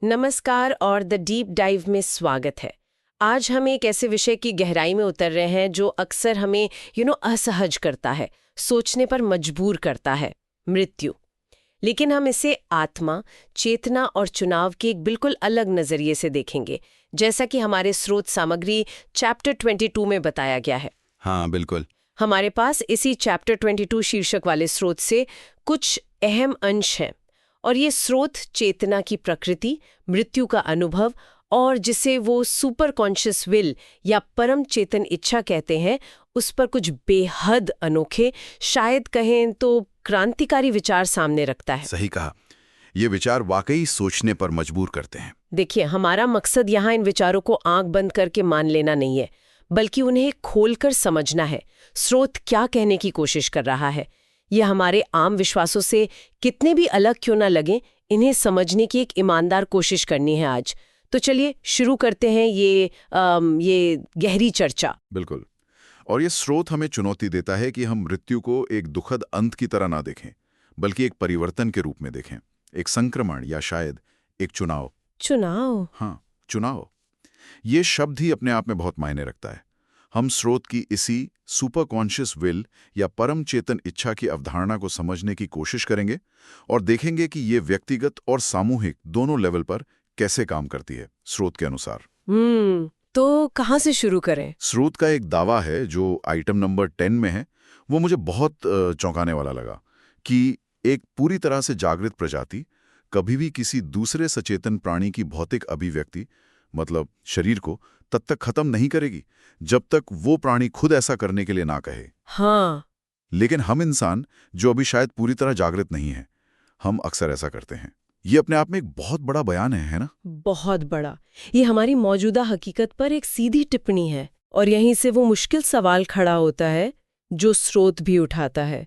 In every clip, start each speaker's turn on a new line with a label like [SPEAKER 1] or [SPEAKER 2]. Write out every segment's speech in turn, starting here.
[SPEAKER 1] नमस्कार और the deep dive में स्वागत है। आज हम एक ऐसे विषय की गहराई में उतर रहे हैं जो अक्सर हमें असहज करता है, सोचने पर मजबूर करता है, मृत्यु। लेकिन हम इसे आत्मा, चेतना और चुनाव के एक बिल्कुल अलग नजरिए से देखेंगे, जैसा कि हमारे स्रोत सामग्री चैप्टर 22 में बताया गया है।
[SPEAKER 2] हाँ, बिल्कुल।
[SPEAKER 1] हमारे पास इसी चैप्टर 22 शीर्षक वाले स्रोत से कुछ अहम अंश हैं और ये स्रोत चेतना की प्रकृति, मृत्यु का अनुभव और जिसे वो सुपर कॉन्शियस विल या परम चेतन इच्छा कहते हैं, उस पर कुछ बेहद अनोखे, शायद कहें तो क्रांतिकारी विचार सामने रखता है।
[SPEAKER 2] सही कहा। ये विचार वाकई सोचने पर मजबूर करते हैं।
[SPEAKER 1] देखिए, हमारा मकसद यहाँ इन विचारों को आंख बंद करके मान लेना नहीं है, बल्कि उन्हें खोलकर समझना है। स्रोत क्या कहने की कोशिश कर रहा है, ये हमारे आम विश्वासों से कितने भी अलग क्यों ना लगे, इन्हें समझने की एक ईमानदार कोशिश करनी है आज। तो चलिए शुरू करते हैं ये गहरी चर्चा।
[SPEAKER 2] बिल्कुल। और ये स्रोत हमें चुनौती देता है कि हम मृत्यु को एक दुखद अंत की तरह ना देखें, बल्कि एक परिवर्तन के रूप में देखें, एक संक्रमण या शायद एक चुनाव।
[SPEAKER 1] चुनाव?
[SPEAKER 2] हाँ, चुनाव। ये शब्द ही अपने आप में बहुत मायने रखता है। हम स्रोत की इसी सुपर कॉन्शियस विल या परम चेतन इच्छा की अवधारणा को समझने की कोशिश करेंगे और देखेंगे कि ये व्यक्तिगत और सामूहिक दोनों लेवल पर कैसे काम करती है स्रोत के अनुसार।
[SPEAKER 1] तो कहाँ से शुरू करें?
[SPEAKER 2] स्रोत का एक दावा है जो आइटम नंबर 10 में है, वो मुझे बहुत चौंकाने वाला लगा कि एक पूरी तरह से जागृत प्रजाति कभी भी किसी दूसरे सचेतन प्राणी की भौतिक अभिव्यक्ति, मतलब शरीर को, तब तक खत्म नहीं करेगी जब तक वो प्राणी खुद ऐसा करने के लिए ना कहे।
[SPEAKER 1] हाँ।
[SPEAKER 2] लेकिन हम इंसान, जो अभी शायद पूरी तरह जागृत नहीं है, हम अक्सर ऐसा करते हैं। ये अपने आप में एक बहुत बड़ा बयान है ना?
[SPEAKER 1] बहुत बड़ा। ये हमारी मौजूदा हकीकत पर एक सीधी टिप्पणी है और यहीं से वो मुश्किल सवाल खड़ा होता है जो स्रोत भी उठाता है।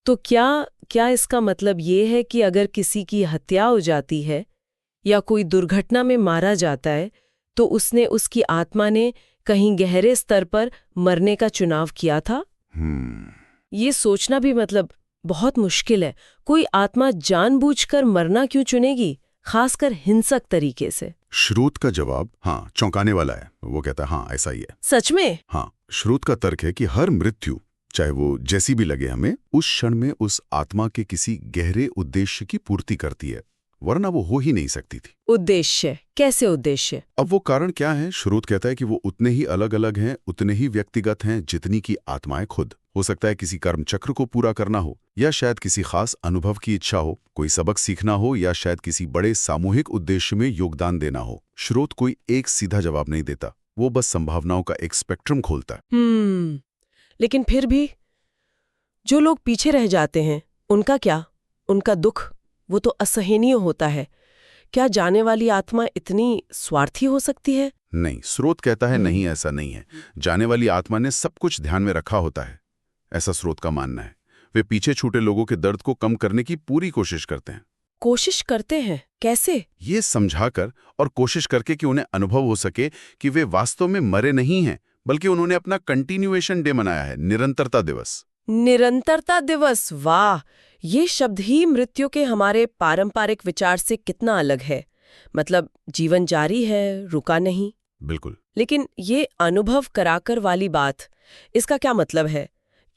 [SPEAKER 1] तो क्या इसका मतलब ये है कि अगर किसी की हत्या हो जाती है या कोई दुर्घटना में मारा जाता है तो उसकी आत्मा ने कहीं गहरे स्तर पर मरने का चुनाव किया था? ये सोचना भी बहुत मुश्किल है। कोई आत्मा जानबूझकर मरना क्यों चुनेगी, खासकर हिंसक तरीके से?
[SPEAKER 2] स्रोत का जवाब चौंकाने वाला है। वो कहता है हाँ, ऐसा ही है।
[SPEAKER 1] सच में?
[SPEAKER 2] हाँ, स्रोत का तर्क है कि हर मृत्यु, चाहे वो जैसी भी लगे हमें, उस क्षण में उस आत्मा के किसी गहरे उद्देश्य की पूर्ति करती है, वरना वो हो ही नहीं सकती थी।
[SPEAKER 1] उद्देश्य? कैसे उद्देश्य?
[SPEAKER 2] अब वो कारण क्या है? स्रोत कहता है कि वो उतने ही अलग अलग हैं, उतने ही व्यक्तिगत हैं जितनी की आत्माएं खुद। हो सकता है किसी कर्म चक्र को पूरा करना हो, या शायद किसी खास अनुभव की इच्छा हो, कोई सबक सीखना हो, या शायद किसी बड़े सामूहिक उद्देश्य में योगदान देना हो। स्रोत कोई एक सीधा जवाब नहीं देता, वो बस संभावनाओं का एक स्पेक्ट्रम खोलता है।
[SPEAKER 1] लेकिन फिर भी जो लोग पीछे रह जाते हैं, उनका क्या? उनका दुख वो तो असहनीय होता है। क्या जाने वाली आत्मा इतनी स्वार्थी हो सकती है?
[SPEAKER 2] नहीं, स्रोत कहता है नहीं, ऐसा नहीं है। जाने वाली आत्मा ने सब कुछ ध्यान में रखा होता है, ऐसा स्रोत का मानना है। वे पीछे छूटे लोगों के दर्द को कम करने की पूरी कोशिश करते हैं।
[SPEAKER 1] कोशिश करते हैं? कैसे?
[SPEAKER 2] ये समझाकर और कोशिश करके कि उन्हें अनुभव हो सके कि वे वास्तव में मरे नहीं हैं, बल्कि उन्होंने अपना कंटिन्यूएशन डे मनाया है, निरंतरता दिवस।
[SPEAKER 1] निरंतरता दिवस? वाह! ये शब्द ही मृत्यु के हमारे पारंपरिक विचार से कितना अलग है। जीवन जारी है, रुका नहीं।
[SPEAKER 2] बिल्कुल।
[SPEAKER 1] लेकिन ये अनुभव कराकर वाली बात, इसका क्या मतलब है?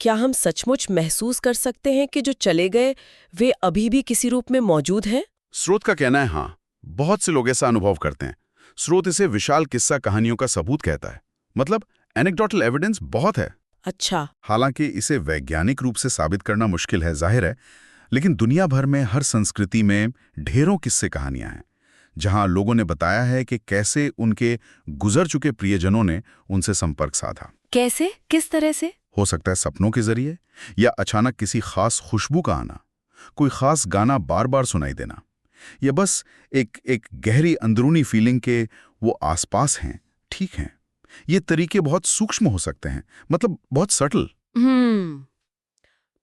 [SPEAKER 1] क्या हम सचमुच महसूस कर सकते हैं कि जो चले गए वे अभी भी किसी रूप में मौजूद हैं?
[SPEAKER 2] स्रोत का कहना है हाँ, बहुत से लोग ऐसा अनुभव करते हैं। स्रोत इसे विशाल किस्सा कहानियों का सबूत कहता है। एनेक्डोटल एविडेंस बहुत है।
[SPEAKER 1] अच्छा।
[SPEAKER 2] हालांकि इसे वैज्ञानिक रूप से साबित करना मुश्किल है, जाहिर है, लेकिन दुनिया भर में हर संस्कृति में ढेरों किस्से कहानियां हैं जहां लोगों ने बताया है कि कैसे उनके गुजर चुके प्रियजनों ने उनसे संपर्क साधा।
[SPEAKER 1] कैसे? किस तरह से?
[SPEAKER 2] हो सकता है सपनों के जरिए, या अचानक किसी खास खुशबू का आना, कोई खास गाना बार बार सुनाई देना, या बस एक गहरी अंदरूनी फीलिंग के वो आसपास हैं, ठीक हैं। ये तरीके बहुत सूक्ष्म हो सकते हैं, बहुत सटल।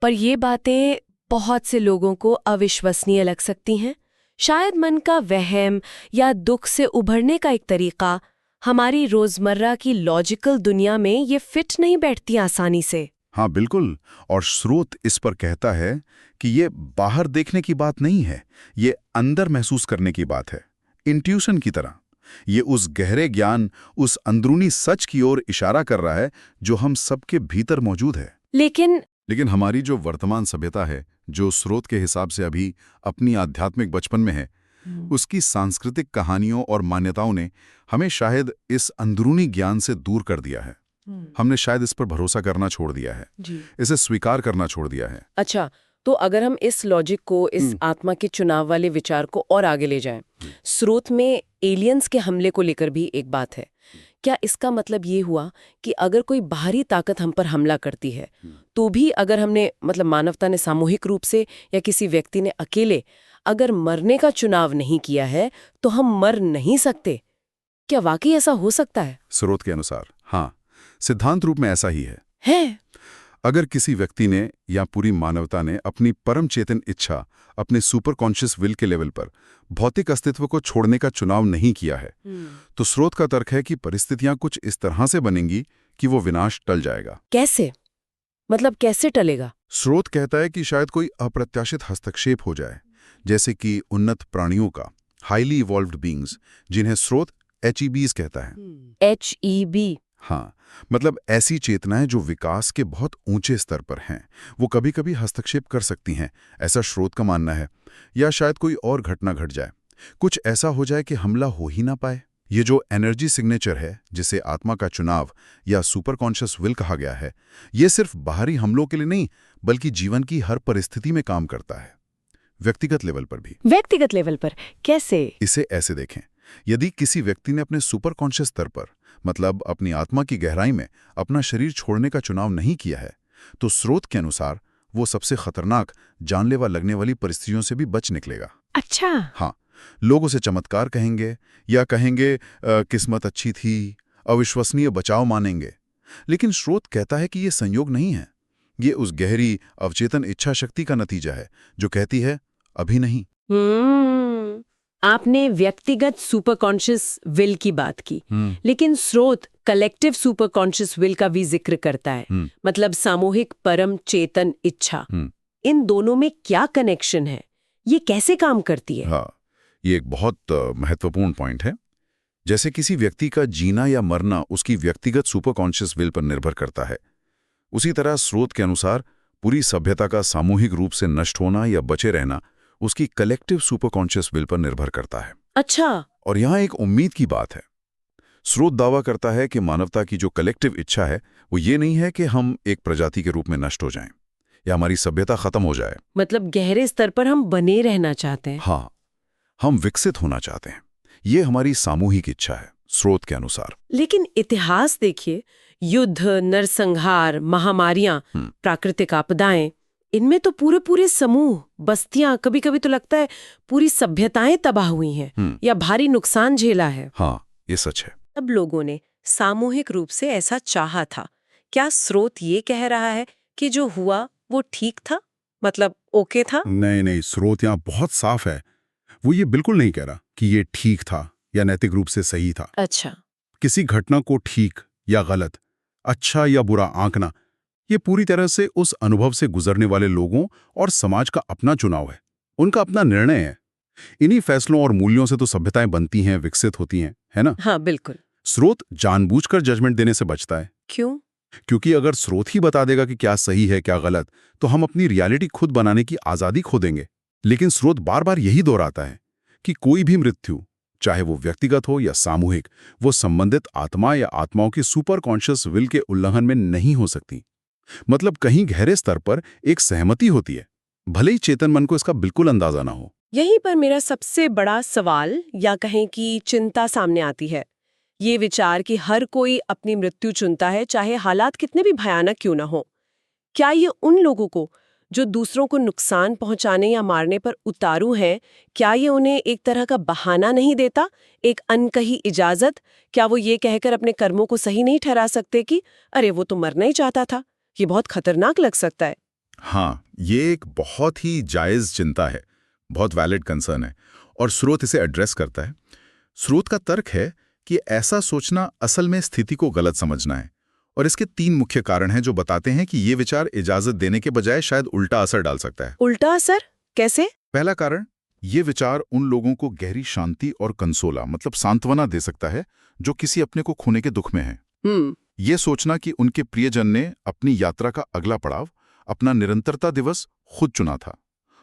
[SPEAKER 1] पर ये बातें बहुत से लोगों को अविश्वसनीय लग सकती हैं। शायद मन का वहम या दुख से उभरने का एक तरीका हमारी रोजमर्रा की लॉजिकल दुनिया में ये फिट नहीं बैठती आसानी से।
[SPEAKER 2] हाँ बिल्कुल, और स्रोत इस पर कहता है कि ये बाहर देखने की बात नहीं है, ये अंदर महसूस करने की बात है। इंट्यूशन की तरह। ये उस गहरे ज्ञान, उस अंदरूनी सच की ओर इशारा कर रहा है जो हम सबके भीतर मौजूद है। लेकिन हमारी जो वर्तमान सभ्यता है, जो स्रोत के हिसाब से अभी अपनी आध्यात्मिक बचपन में है, उसकी सांस्कृतिक कहानियों और मान्यताओं ने हमें शायद इस अंदरूनी ज्ञान से दूर कर दिया है। हमने शायद इस पर भरोसा करना छोड़ दिया है, इसे स्वीकार करना छोड़ दिया है।
[SPEAKER 1] अच्छा, तो अगर हम इस लॉजिक को, इस आत्मा के चुनाव वाले विचार को और आगे ले जाएं, स्रोत में एलियंस के हमले को लेकर भी एक बात है। क्या इसका मतलब ये हुआ कि अगर कोई बाहरी ताकत हम पर हमला करती है, तो भी अगर हमने, मतलब मानवता ने सामूहिक रूप से या किसी व्यक्ति ने अकेले अगर मरने का चुनाव नहीं किया है, तो हम मर नहीं सकते? क्या वाकई ऐसा हो सकता है?
[SPEAKER 2] स्रोत के अनुसार हाँ, सिद्धांत रूप में ऐसा ही है। अगर किसी व्यक्ति ने या पूरी मानवता ने अपनी परम चेतन इच्छा, अपने सुपर कॉन्शियस विल के लेवल पर भौतिक अस्तित्व को छोड़ने का चुनाव नहीं किया है, तो स्रोत का तर्क है कि परिस्थितियां कुछ इस तरह से बनेंगी कि वो विनाश टल जाएगा।
[SPEAKER 1] कैसे? मतलब कैसे टलेगा?
[SPEAKER 2] स्रोत कहता है कि शायद कोई अप्रत्याशित हस्तक्षेप हो जाए, जैसे कि उन्नत प्राणियों का, हाईली इवॉल्व्ड बीइंग्स, जिन्हें स्रोत HEBs कहता है।
[SPEAKER 1] HEB?
[SPEAKER 2] हाँ, मतलब ऐसी चेतनाएं जो विकास के बहुत ऊंचे स्तर पर हैं, वो कभी कभी हस्तक्षेप कर सकती हैं, ऐसा स्रोत का मानना है। या शायद कोई और घटना घट जाए, कुछ ऐसा हो जाए कि हमला हो ही ना पाए। ये जो एनर्जी सिग्नेचर है, जिसे आत्मा का चुनाव या सुपर कॉन्शियस विल कहा गया है, ये सिर्फ बाहरी हमलों के लिए नहीं, बल्कि जीवन की हर परिस्थिति में काम करता है, व्यक्तिगत लेवल पर भी।
[SPEAKER 1] व्यक्तिगत लेवल पर कैसे?
[SPEAKER 2] इसे ऐसे देखें, यदि किसी व्यक्ति ने अपने सुपर कॉन्शियस स्तर पर, मतलब अपनी आत्मा की गहराई में, अपना शरीर छोड़ने का चुनाव नहीं किया है, तो स्रोत के अनुसार वो सबसे खतरनाक, जानलेवा लगने वाली परिस्थितियों से भी बच निकलेगा।
[SPEAKER 1] अच्छा।
[SPEAKER 2] हाँ, लोग उसे चमत्कार कहेंगे या कहेंगे किस्मत अच्छी थी, अविश्वसनीय बचाव मानेंगे। लेकिन स्रोत कहता है कि ये संयोग नहीं है, ये उस गहरी अवचेतन इच्छा शक्ति का नतीजा है जो कहती है अभी नहीं।
[SPEAKER 1] आपने व्यक्तिगत सुपर कॉन्शियस विल की बात की, लेकिन स्रोत कलेक्टिव सुपर कॉन्शियस विल का भी जिक्र करता है, मतलब सामूहिक परम चेतन इच्छा। इन दोनों में क्या कनेक्शन है? ये कैसे काम करती है?
[SPEAKER 2] हाँ, ये एक बहुत महत्वपूर्ण पॉइंट है। जैसे किसी व्यक्ति का जीना या मरना उसकी व्यक्तिगत सुपर कॉन्शियस विल पर निर्भर करता है, उसी तरह स्रोत के अनुसार पूरी सभ्यता का सामूहिक रूप से नष्ट होना या बचे रहना उसकी कलेक्टिव सुपर कॉन्शियस विल पर निर्भर करता है।
[SPEAKER 1] अच्छा।
[SPEAKER 2] और यहाँ एक उम्मीद की बात है। स्रोत दावा करता है कि मानवता की जो कलेक्टिव इच्छा है, वो ये नहीं है कि हम एक प्रजाति के रूप में नष्ट हो जाएं या हमारी सभ्यता खत्म हो जाए।
[SPEAKER 1] मतलब गहरे स्तर पर हम बने रहना चाहते हैं।
[SPEAKER 2] हाँ, हम विकसित होना चाहते हैं। ये हमारी सामूहिक इच्छा है स्रोत के अनुसार।
[SPEAKER 1] लेकिन इतिहास देखिए, युद्ध, नरसंहार, महामारियां, प्राकृतिक आपदाएं, इनमें तो पूरे समूह, बस्तियां, कभी कभी तो लगता है पूरी सभ्यताएं तबाह हुई हैं या भारी नुकसान झेला है।
[SPEAKER 2] हाँ, ये सच है।
[SPEAKER 1] अब लोगों ने सामूहिक रूप से ऐसा चाहा था। क्या स्रोत ये कह रहा है कि जो हुआ वो ठीक था, मतलब ओके था?
[SPEAKER 2] नहीं, स्रोत यहाँ बहुत साफ है। वो ये बिल्कुल नहीं कह रहा कि ये ठीक था या नैतिक रूप से सही था।
[SPEAKER 1] अच्छा।
[SPEAKER 2] किसी घटना को ठीक या गलत, अच्छा या बुरा आंकना, ये पूरी तरह से उस अनुभव से गुजरने वाले लोगों और समाज का अपना चुनाव है, उनका अपना निर्णय है। इन्हीं फैसलों और मूल्यों से तो सभ्यताएं बनती हैं, विकसित होती हैं, है ना?
[SPEAKER 1] हाँ, बिल्कुल।
[SPEAKER 2] स्रोत जानबूझकर जजमेंट देने से बचता है।
[SPEAKER 1] क्यों?
[SPEAKER 2] क्योंकि अगर स्रोत ही बता देगा कि क्या सही है क्या गलत, तो हम अपनी रियलिटी खुद बनाने की आजादी खो देंगे। लेकिन स्रोत बार बार यही दोहराता है कि कोई भी मृत्यु, चाहे वो व्यक्तिगत हो या सामूहिक, वो संबंधित आत्मा या आत्माओं की सुपर कॉन्शियस विल के उल्लंघन में नहीं हो सकती। मतलब कहीं गहरे स्तर पर एक सहमति होती है, भले ही चेतन मन को इसका बिल्कुल अंदाजा ना हो।
[SPEAKER 1] यहीं पर मेरा सबसे बड़ा सवाल या कहें कि चिंता सामने आती है। ये विचार कि हर कोई अपनी मृत्यु चुनता है, चाहे हालात कितने भी भयानक क्यों ना हो। क्या ये उन लोगों को जो दूसरों को नुकसान पहुंचाने या मारने पर उतारू हैं, क्या ये उन्हें एक तरह का बहाना नहीं देता, एक अनकही इजाजत? क्या वो ये कहकर अपने कर्मों को सही नहीं ठहरा सकते कि अरे वो तो मरना ही चाहता था? ये बहुत खतरनाक लग सकता है।
[SPEAKER 2] हाँ, ये एक बहुत ही जायज चिंता है, बहुत वैलिड कंसर्न है, और स्रोत इसे एड्रेस करता है। स्रोत का तर्क है कि ऐसा सोचना असल में स्थिति को गलत समझना है, और इसके 3 मुख्य कारण हैं जो बताते हैं कि ये विचार इजाजत देने के बजाय शायद उल्टा असर डाल सकता है।
[SPEAKER 1] उल्टा असर कैसे?
[SPEAKER 2] पहला कारण, ये विचार उन लोगों को गहरी शांति और कंसोला मतलब सांत्वना दे सकता है जो किसी अपने को खोने के दुख में है। ये सोचना कि उनके प्रियजन ने अपनी यात्रा का अगला पड़ाव, अपना निरंतरता दिवस खुद चुना था,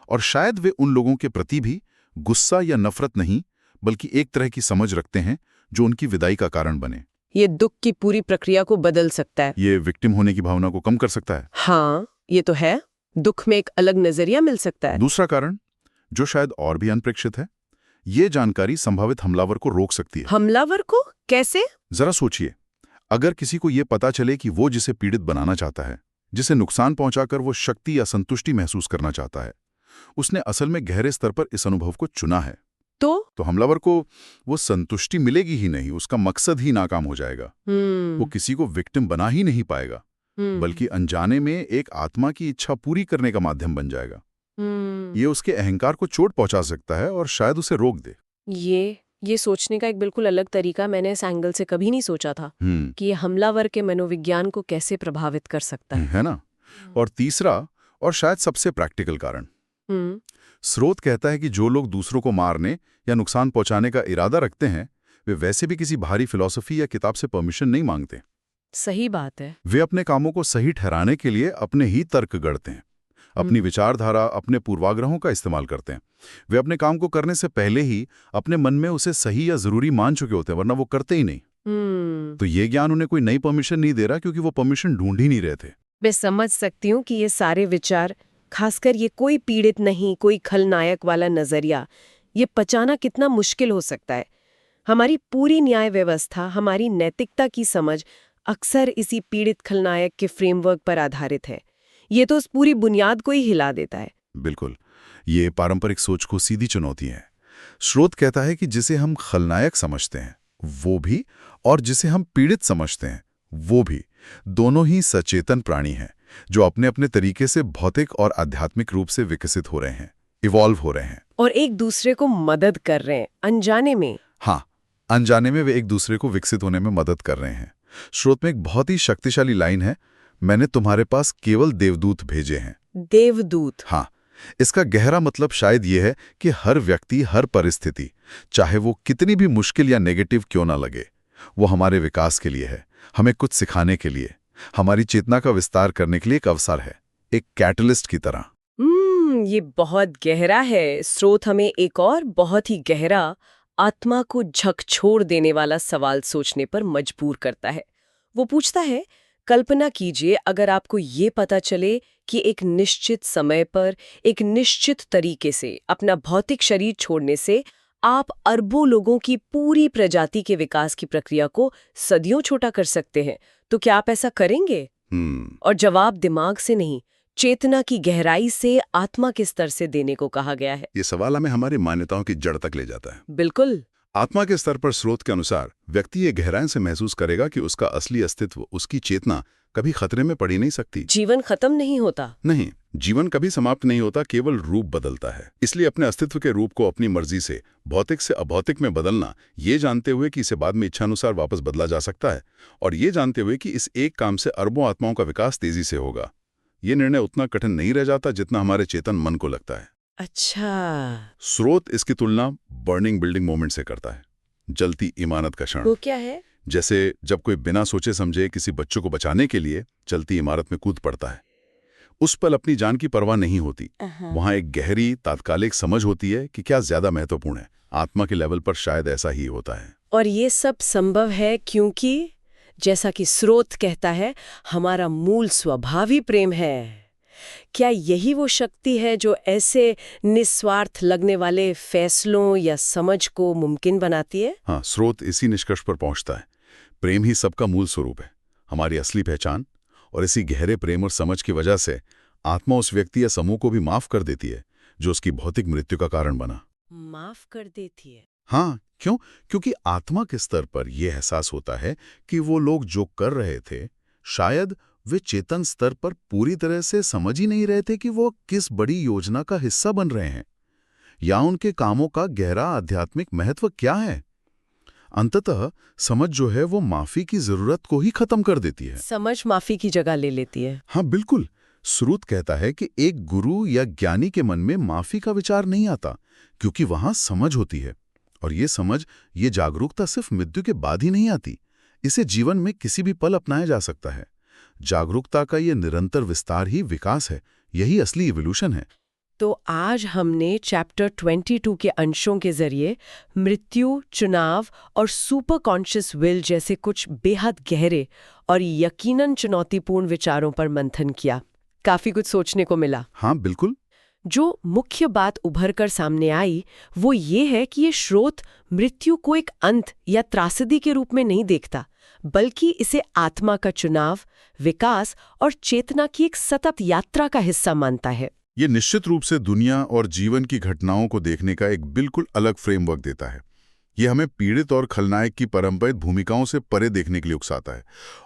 [SPEAKER 2] और शायद वे उन लोगों के प्रति भी गुस्सा या नफरत नहीं बल्कि एक तरह की समझ रखते हैं जो उनकी विदाई का कारण बने।
[SPEAKER 1] ये दुख की पूरी प्रक्रिया को बदल सकता है।
[SPEAKER 2] ये विक्टिम होने की भावना को कम कर सकता है।
[SPEAKER 1] हाँ, ये तो है। दुख में एक अलग नजरिया मिल सकता है।
[SPEAKER 2] दूसरा कारण, जो शायद और भी अनपेक्षित है, ये जानकारी संभावित हमलावर को रोक सकती है।
[SPEAKER 1] हमलावर को कैसे?
[SPEAKER 2] जरा सोचिए, अगर किसी को ये पता चले कि वो जिसे पीड़ित बनाना चाहता है, जिसे नुकसान पहुंचाकर वो शक्ति या संतुष्टि महसूस करना चाहता है, उसने असल में गहरे स्तर पर इस अनुभव को चुना है, तो हमलावर को वो संतुष्टि मिलेगी ही नहीं, उसका मकसद ही नाकाम हो जाएगा। वो किसी को विक्टिम बना ही नहीं पाएगा, बल्कि अनजाने में एक आत्मा की इच्छा पूरी करने का माध्यम बन जाएगा। ये उसके अहंकार को चोट पहुंचा सकता है और शायद उसे रोक दे।
[SPEAKER 1] ये सोचने का एक बिल्कुल अलग तरीका मैंने इस एंगल से कभी नहीं सोचा था कि ये हमलावर के मनोविज्ञान को कैसे प्रभावित कर सकता
[SPEAKER 2] है ना? और तीसरा और शायद सबसे प्रैक्टिकल कारण, स्रोत कहता है कि जो लोग दूसरों को मारने या नुकसान पहुंचाने का इरादा रखते हैं, वे वैसे भी किसी भारी फिलॉसफी या किताब से परमिशन नहीं मांगते।
[SPEAKER 1] सही बात है।
[SPEAKER 2] वे अपने कामों को सही ठहराने के लिए अपने ही तर्क गढ़ते हैं, अपनी विचारधारा, अपने पूर्वाग्रहों का इस्तेमाल करते हैं। वे अपने काम को करने से पहले ही अपने मन में उसे सही या जरूरी मान चुके होते हैं, वरना वो करते ही नहीं। तो ये ज्ञान उन्हें कोई नई परमिशन नहीं दे रहा, क्योंकि वो परमिशन ढूंढ ही नहीं रहे थे।
[SPEAKER 1] मैं समझ सकती हूँ कि ये सारे विचार, खासकर ये कोई पीड़ित नहीं, कोई खलनायक वाला नजरिया, ये पचाना कितना मुश्किल हो सकता है। हमारी पूरी न्याय व्यवस्था, हमारी नैतिकता की समझ अक्सर इसी पीड़ित खलनायक के फ्रेमवर्क पर आधारित है। ये तो उस पूरी बुनियाद को ही हिला देता है।
[SPEAKER 2] बिल्कुल, ये पारंपरिक सोच को सीधी चुनौती है। स्रोत कहता है कि जिसे हम खलनायक समझते हैं वो भी, और जिसे हम पीड़ित समझते हैं वो भी, दोनों ही सचेतन प्राणी हैं जो अपने अपने तरीके से भौतिक और आध्यात्मिक रूप से विकसित हो रहे हैं, इवॉल्व हो रहे हैं,
[SPEAKER 1] और एक दूसरे को मदद कर रहे हैं अनजाने में।
[SPEAKER 2] हाँ, अनजाने में वे एक दूसरे को विकसित होने में मदद कर रहे हैं। स्रोत में एक बहुत ही शक्तिशाली लाइन है, मैंने तुम्हारे पास केवल देवदूत भेजे हैं।
[SPEAKER 1] देवदूत?
[SPEAKER 2] हाँ, इसका गहरा मतलब शायद ये है कि हर व्यक्ति, हर परिस्थिति, चाहे वो कितनी भी मुश्किल या नेगेटिव क्यों ना लगे, वो हमारे विकास के लिए है, हमें कुछ सिखाने के लिए, हमारी चेतना का विस्तार करने के लिए एक अवसर है, एक कैटलिस्ट की तरह।
[SPEAKER 1] ये बहुत गहरा है। स्रोत हमें एक और बहुत ही गहरा, आत्मा को झकझोर देने वाला सवाल सोचने पर मजबूर करता है। वो पूछता है, कल्पना कीजिए अगर आपको ये पता चले कि एक निश्चित समय पर, एक निश्चित तरीके से अपना भौतिक शरीर छोड़ने से आप अरबों लोगों की पूरी प्रजाति के विकास की प्रक्रिया को सदियों छोटा कर सकते हैं, तो क्या आप ऐसा करेंगे? और जवाब दिमाग से नहीं, चेतना की गहराई से, आत्मा के स्तर से देने को कहा गया है।
[SPEAKER 2] ये सवाल हमें हमारी मान्यताओं की जड़ तक ले जाता है।
[SPEAKER 1] बिल्कुल।
[SPEAKER 2] आत्मा के स्तर पर स्रोत के अनुसार व्यक्ति ये गहराई से महसूस करेगा कि उसका असली अस्तित्व, उसकी चेतना कभी खतरे में पड़ी नहीं सकती।
[SPEAKER 1] जीवन खत्म नहीं होता।
[SPEAKER 2] नहीं, जीवन कभी समाप्त नहीं होता, केवल रूप बदलता है। इसलिए अपने अस्तित्व के रूप को अपनी मर्जी से भौतिक से अभौतिक में बदलना, ये जानते हुए कि इसे बाद में इच्छानुसार वापस बदला जा सकता है, और ये जानते हुए कि इस एक काम से अरबों आत्माओं का विकास तेजी से होगा, ये निर्णय उतना कठिन नहीं रह जाता जितना हमारे चेतन मन को लगता है।
[SPEAKER 1] अच्छा।
[SPEAKER 2] स्रोत इसकी तुलना बर्निंग बिल्डिंग मोमेंट से करता है, जलती इमारत का क्षण।
[SPEAKER 1] वो क्या है?
[SPEAKER 2] जैसे जब कोई बिना सोचे समझे किसी बच्चों को बचाने के लिए चलती इमारत में कूद पड़ता है। उस पल अपनी जान की परवाह नहीं होती, वहां एक गहरी तात्कालिक समझ होती है कि क्या ज्यादा महत्वपूर्ण है। आत्मा के लेवल पर शायद ऐसा ही होता है।
[SPEAKER 1] और ये सब संभव है क्योंकि, जैसा कि स्रोत कहता है, हमारा मूल स्वभाव ही प्रेम है। क्या यही वो शक्ति है जो ऐसे निस्वार्थ लगने वाले फैसलों या समझ को मुमकिन बनाती है?
[SPEAKER 2] हाँ, स्रोत इसी निष्कर्ष पर पहुंचता है। प्रेम ही सबका मूल स्वरूप है, हमारी असली पहचान, और इसी गहरे प्रेम और समझ की वजह से आत्मा उस व्यक्ति या समूह को भी माफ कर देती है जो उसकी भौतिक मृत्यु का कारण बना।
[SPEAKER 1] माफ कर देती है?
[SPEAKER 2] हाँ, क्यों? क्योंकि आत्मा के स्तर पर यह एहसास होता है कि वो लोग जो कर रहे थे, शायद वे चेतन स्तर पर पूरी तरह से समझ ही नहीं रहे थे कि वो किस बड़ी योजना का हिस्सा बन रहे हैं, या उनके कामों का गहरा आध्यात्मिक महत्व क्या है। अंततः समझ जो है वो माफी की जरूरत को ही खत्म कर देती है।
[SPEAKER 1] समझ माफी की जगह ले लेती है।
[SPEAKER 2] हाँ बिल्कुल। स्रोत कहता है कि एक गुरु या ज्ञानी के मन में माफी का विचार नहीं आता, क्योंकि वहां समझ होती है। और ये समझ, ये जागरूकता सिर्फ मृत्यु के बाद ही नहीं आती, इसे जीवन में किसी भी पल अपनाया जा सकता है। जागरूकता का ये निरंतर विस्तार ही विकास है, यही असली इवोल्यूशन है।
[SPEAKER 1] तो आज हमने चैप्टर 22 के अंशों के जरिए मृत्यु, चुनाव और सुपर कॉन्शियस विल जैसे कुछ बेहद गहरे और यकीनन चुनौतीपूर्ण विचारों पर मंथन किया। काफी कुछ सोचने को मिला।
[SPEAKER 2] हाँ बिल्कुल।
[SPEAKER 1] जो मुख्य बात उभर कर सामने आई वो ये है कि ये स्रोत मृत्यु को एक अंत या त्रासदी के रूप में नहीं देखता, बल्कि इसे आत्मा का चुनाव, विकास और चेतना की एक सतत यात्रा का हिस्सा मानता है।
[SPEAKER 2] ये निश्चित रूप से दुनिया और जीवन की घटनाओं को देखने का एक बिल्कुल अलग फ्रेमवर्क देता है। ये हमें पीड़ित और खलनायक की परंपरित भूमिकाओं से परे देखने के लिए उकसाता है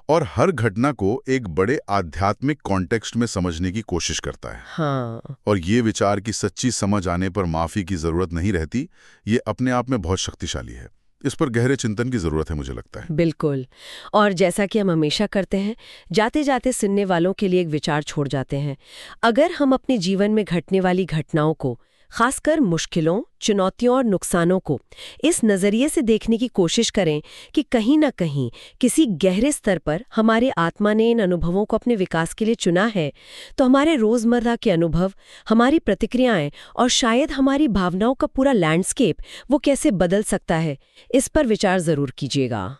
[SPEAKER 2] और हर घटना को एक बड़े आध्यात्मिक कॉन्टेक्स्ट में समझने की कोशिश करता है।
[SPEAKER 1] हाँ।
[SPEAKER 2] और ये विचार की सच्ची समझ आने पर माफी की जरूरत नहीं रहती, ये अपने आप में बहुत शक्तिशाली है। इस पर गहरे चिंतन की जरूरत है, मुझे लगता है।
[SPEAKER 1] बिल्कुल। और जैसा कि हम हमेशा करते हैं, जाते जाते सुनने वालों के लिए एक विचार छोड़ जाते हैं। अगर हम अपने जीवन में घटने वाली घटनाओं को, खासकर मुश्किलों, चुनौतियों और नुकसानों को इस नज़रिए से देखने की कोशिश करें कि कहीं न कहीं किसी गहरे स्तर पर हमारे आत्मा ने इन अनुभवों को अपने विकास के लिए चुना है, तो हमारे रोज़मर्रा के अनुभव, हमारी प्रतिक्रियाएं और शायद हमारी भावनाओं का पूरा लैंडस्केप वो कैसे बदल सकता है, इस पर विचार ज़रूर कीजिएगा।